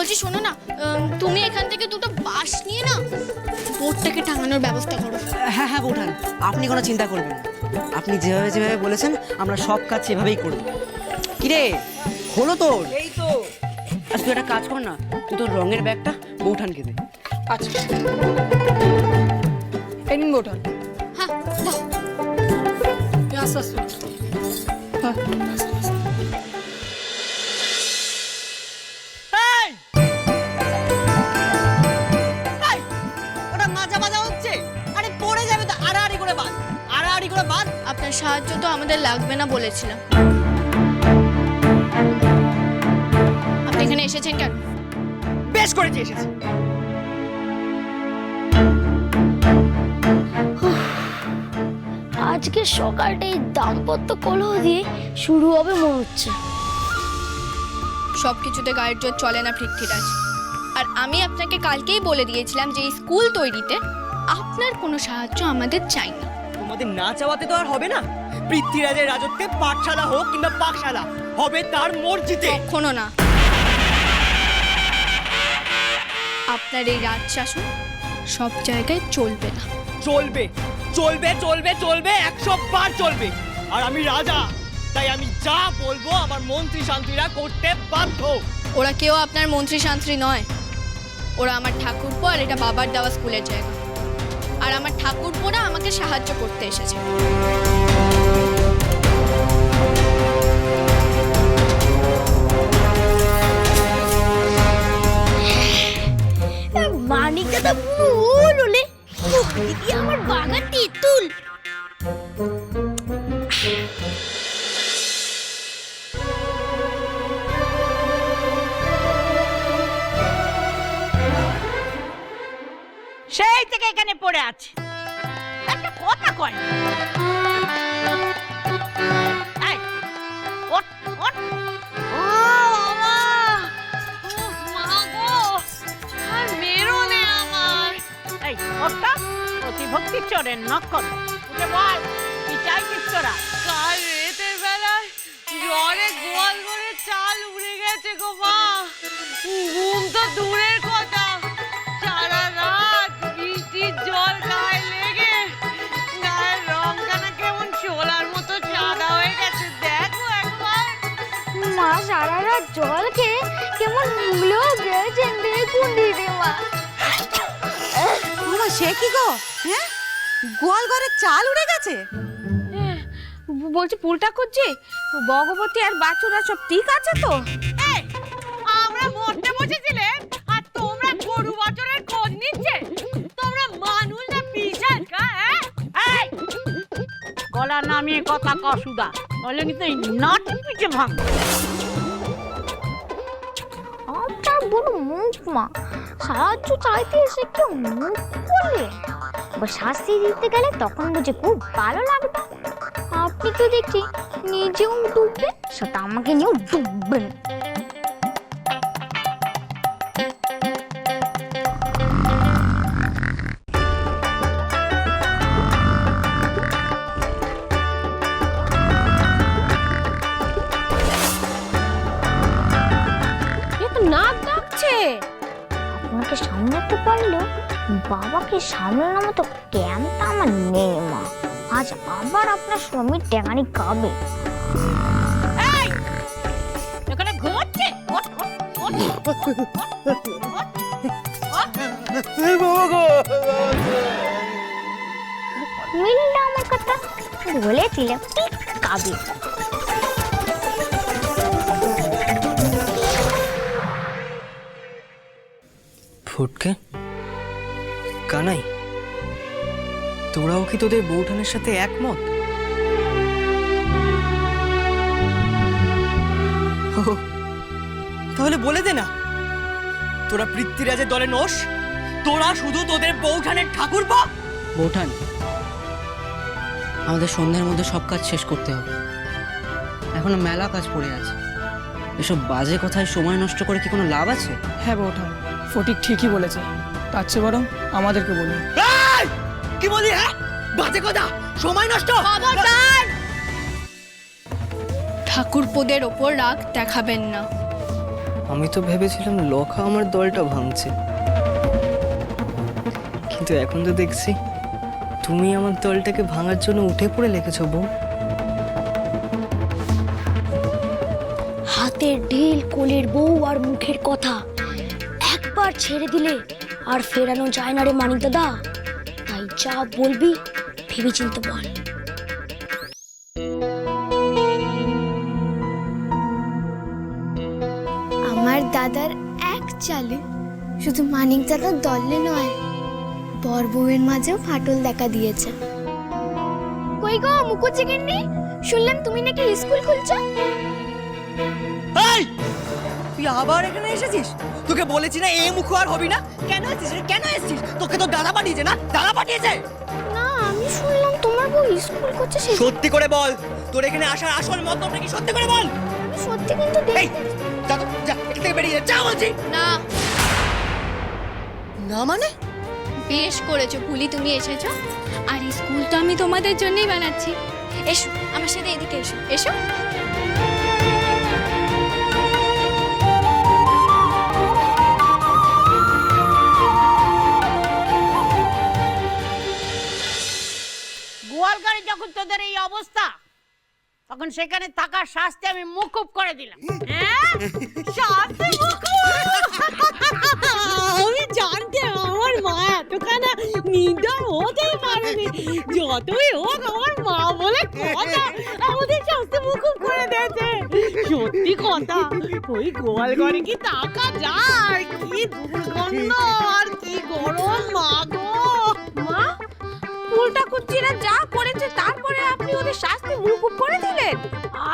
বলছি শোনো না, তুমি এখান থেকে দুটো বাঁশ নিয়ে না বোর্ডটাকে টাঙানোর ব্যবস্থা করো। হ্যাঁ হ্যাঁ বৌঠান, আপনি কোনো চিন্তা করবেন না। আপনি যেভাবে যেভাবে বলেছেন আমরা সব কাজ সেভাবেই করব। কিরে হলো তোর? এই তো। আচ্ছা তুই একটা কাজ কর না, তুই তোর রঙের ব্যাগটা বৌঠানকে দে। আচ্ছা এই নিন বৌঠান। হ্যাঁ দাও। আস্তে আস্তে। হ্যাঁ আস্তে আস্তে। ওটা মাজা মাজা হচ্ছে, আরে পড়ে যাবে তো। আড়াআড়ি করে বাঁধ, আড়াআড়ি করে বাঁধ। আপনার সাহায্য তো আমাদের লাগবে না বলেছিলাম। আপনি এখানে এসেছেন কেন? বেশ করেছি এসেছি। আজকে সকালটা এই দাম্পত্য কলহ দিয়ে শুরু হবে মনে হচ্ছে। সবকিছুতে গায়ের জোর চলে না পৃথ্বীরাজ। আর আমি আপনাকে কালকেই বলে দিয়েছিলাম যে এই স্কুল তৈরিতে আপনার কোনো সাহায্য আমাদের চাই না। তোমাদের না চাওয়াতে তো আর হবে না। পৃথ্বীরাজের রাজত্বে পাঠশালা হোক কিংবা পাকশালা হবে তার মর্জিতে। কখনো না। আপনার এই রাজ শাসন সব জায়গায় চলবে না। চলবে চলবে চলবে চলবে, 100 বার চলবে। আর আমি রাজা, তাই আমি যা বলবো আমার মন্ত্রী শান্তিরা করতে বাধ্য। ওরা কেউ আপনার মন্ত্রী শান্ত্রী নয়, ওরা আমার ঠাকুরপো, আর এটা বাবার দেওয়া স্কুলের জায়গা। আর আমার ঠাকুরপোরা আমাকে সাহায্য করতে এসেছে। মানিকটা তো পুরো ওলে দিদি আমার বাগান তেঁতুল। সেই থেকে এখানে পড়ে আছে, একটা কথা কয় না। এই, ওঠ, ওঠ। ও বাবা, উফ, মা গো, আর মেরো নে আমার। এই, ওঠটা, প্রতিভক্তি চোরের নকল। উঠে বল, কি চাইছিস তোরা? কাল রাতের বেলায় জ্বরে গোয়াল ঘরে চাল উড়ে গেছে গো মা। ঘুম তো দূরের কথা, সারা রাত বৃষ্টির জল গায়ে লেগে গায়ের রংখানা কেমন শোলার মতো সাদা হয়ে গেছে। দেখো একবার। মা সারা রাত জল খেয়ে কেমন ভুলেও গেছেন, দেখুন দিদিমা। মামা সে কি গো? হ্যাঁ গোয়াল ঘরে চাল উড়ে গেছে? বলছি পুলটা করছি, ভগবতী আর বাচ্চারা সব ঠিক আছে তো? এই, আমরা মরতে বসেছিলে আর তোমরা গরু বাছরের খোঁজ নিচ্ছে। তোমরা মানুষ না পিশাচ গা? এই, গলা নামিয়ে কথা ক সুদা, নইলে কিন্তু এই নাটি পিঠে ভাঙ। আপনার বড় মুখ মা, সাহায্য চাইতে এসে কেউ মুখ করবে বা শাস্তি দিতে গেলে তখন বুঝে খুব ভালো লাগবে। আপনি তো দেখছি নিজেও ডুববেন, সেটা আমাকে নিয়েও ডুববেন। নাক ডাকছে। আপনাকে সামলাতে পারলেও বাবাকে সামলানোর মতো জ্ঞানটা আমার নেই মা। আজ আবার আপনার স্বামীর ট্যাঙানি গাবে। এই, এখানে ঘুমাচ্ছে? ওঠ, ওঠ, ওঠ, ওঠ, ওঠ, ওঠ, ওঠ। মিললে আমার কথা বলেছিলাম ঠিক গাবে। ফুটকে কানাই, তোরাও কি তোদের বৌঠানের সাথে একমত? তাহলে বলে দে না, তোরা পৃথ্বীরাজের দলে নোস, তোরা শুধু তোদের বৌঠানের ঠাকুরপো। বৌঠান, আমাদের সন্ধ্যার মধ্যে সব কাজ শেষ করতে হবে, এখনো মেলা কাজ পড়ে আছে। এসব বাজে কথায় সময় নষ্ট করে কি কোনো লাভ আছে? হ্যাঁ বৌঠান, ফটিক ঠিকই বলেছে। তার চেয়ে বরং আমাদেরকে বলুন। কি বলি? হ্যাঁ বাজে কথা, সময় নষ্ট। ঠাকুরপোদের ওপর রাগ দেখাবেন না। আমি তো ভেবেছিলাম লখা আমার দলটা ভাঙছে, কিন্তু এখন তো দেখছি তুমি আমার দলটাকে ভাঙার জন্য উঠে পড়ে লেগেছো বউ। হাতের ঢিল, কোলের বউ আর মুখের কথা একবার ছেড়ে দিলে আর ফেরানো যায় না রে মানিক দাদা। তাই যা বলবি ভেবে চিন্তে বল। আমার দাদার এক চালে শুধু মানিক দাদার দলে নয়, বর বউয়ের মাঝেও ফাটল দেখা দিয়েছে। কই গো মুকুচি গিন্নি, শুনলাম তুমি নাকি স্কুল খুলছো? এই তুই আবার এখানে এসেছিস? তোকে বলেছি না এই মুখ আর হবি না। কেন এসেছিস রে? কেন এসেছিস? তোকে তো দাদা পাঠিয়েছে না? দাদা পাঠিয়েছে? না, আমি শুনলাম তোমার বউ স্কুল করছে। সত্যি করে বল, তোর এখানে আসার আসল মতলবটা কি? সত্যি করে বল। আমি সত্যি কিন্তু এই যা তো, যা এখান থেকে বেরিয়ে যা বলছি। না, না মানে? বেশ করেছো পুলি, তুমি এসেছো। আর এই স্কুলটা আমি তোমাদের জন্যই বানাচ্ছি। এসো আমার সাথে, এদিকে এসো। এসো। গোয়ালঘরে যখন তোদের এই অবস্থা, তখন সেখানে থাকার শাস্তি আমি মুকুব করে দিলাম। হ্যাঁ, শাস্তি মুকুব। আমি জানতে আমার মা এতখানা নির্দয় হতেই পারেনি। যতই হোক আমার মা বলে কথা আমাদের শাস্তি মুকুব করে দিয়েছে। সত্যি কথা, ওই গোয়াল ঘরে কি টাকা যায়? কি দুর্গন্ধ আর কি গরম মা গো। মা, উল্টা কুচ্ছিরা যা করেছে তারপরে আপনি ওদের শাস্তি মুকুব করে দিলেন?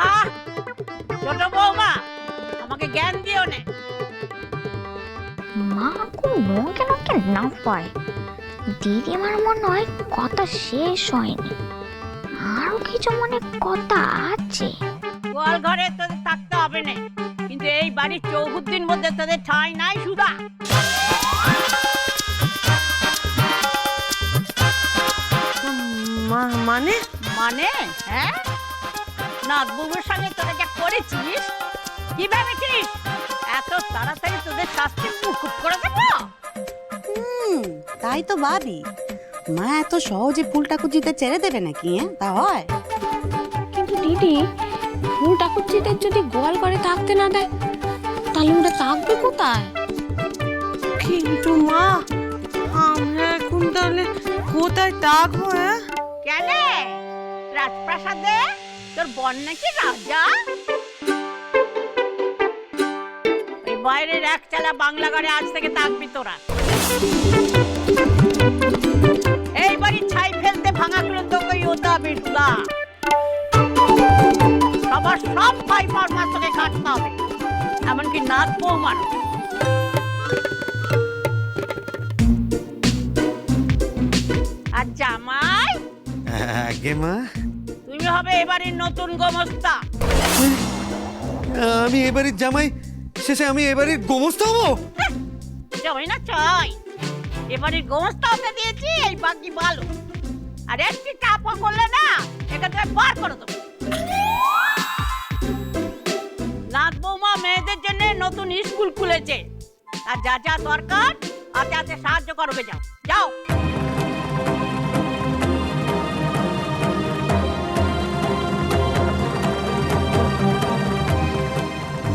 আহ, ছোট বৌমা, আমাকে জ্ঞান দিও না। মা কোন মনকে নাকে না পায়। দিদিমার মনে হয় কথা শেষ হয়নি, আরো কিছু মনে কথা আছে। গোয়াল ঘরে তোদের থাকতে হবে না, কিন্তু এই বাড়ির চৌহদ্দির মধ্যে তোদের ঠাঁই নাই সুধা। মানে মানে হ্যাঁ, নাথবাবুর সঙ্গে তোরা যা করেছিস, কি ভেবেছিস এত তাড়াতাড়ি তোদের শাস্তি মুকুব করে দেব? তাই তো ভাবি, মা এত সহজে ফুলটা কুচিতে ছেড়ে দেবে নাকি? তা হয়? কিন্তু দিদি, ফুল ঠাকুরজিদের যদি গোয়াল ঘরে থাকতে না দেয়, তাহলে ওরা থাকবে কোথায়? কিন্তু মা, আমরা এখন তাহলে কোথায় থাকবো? হ্যাঁ, কেন রাজপ্রাসাদে? তোর বোন নাকি রাজা? এই বাইরের এক চালা বাংলা ঘরে আজ থেকে থাকবি তোরা। এই বাড়ির ছাই ফেলতে ভাঙাগুলো তোকেই হতে হবে সুধা। সবার সব ভাই পরমা তোকে কাটতে হবে, এমনকি নাথ বৌমার। আর জামাই, আগে মা, তুমি হবে এবারের নতুন গোমস্তা। আমি এবারের জামাই শেষে আমি এবারের গোমস্তা হবো? জামাই না চাই, এবারের গোমস্তা হতে দিয়েছি, এই বাকি ভালো। আর একটি কাপা করলে না, এখান থেকে বার করে দেবো। নাথ বৌমা মেয়েদের জন্য নতুন স্কুল খুলেছে, আর যা যা দরকার হাতে হাতে সাহায্য করবে। যাও যাও।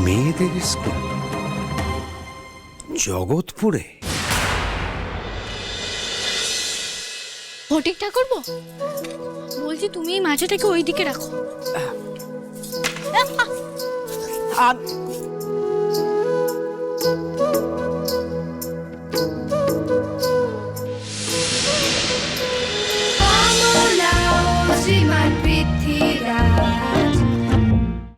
মেয়েদের স্কুল জগৎপুরে? ফটিক ঠাকুরপো, বলছি তুমি এই মাছটাকে ওই দিকে রাখো।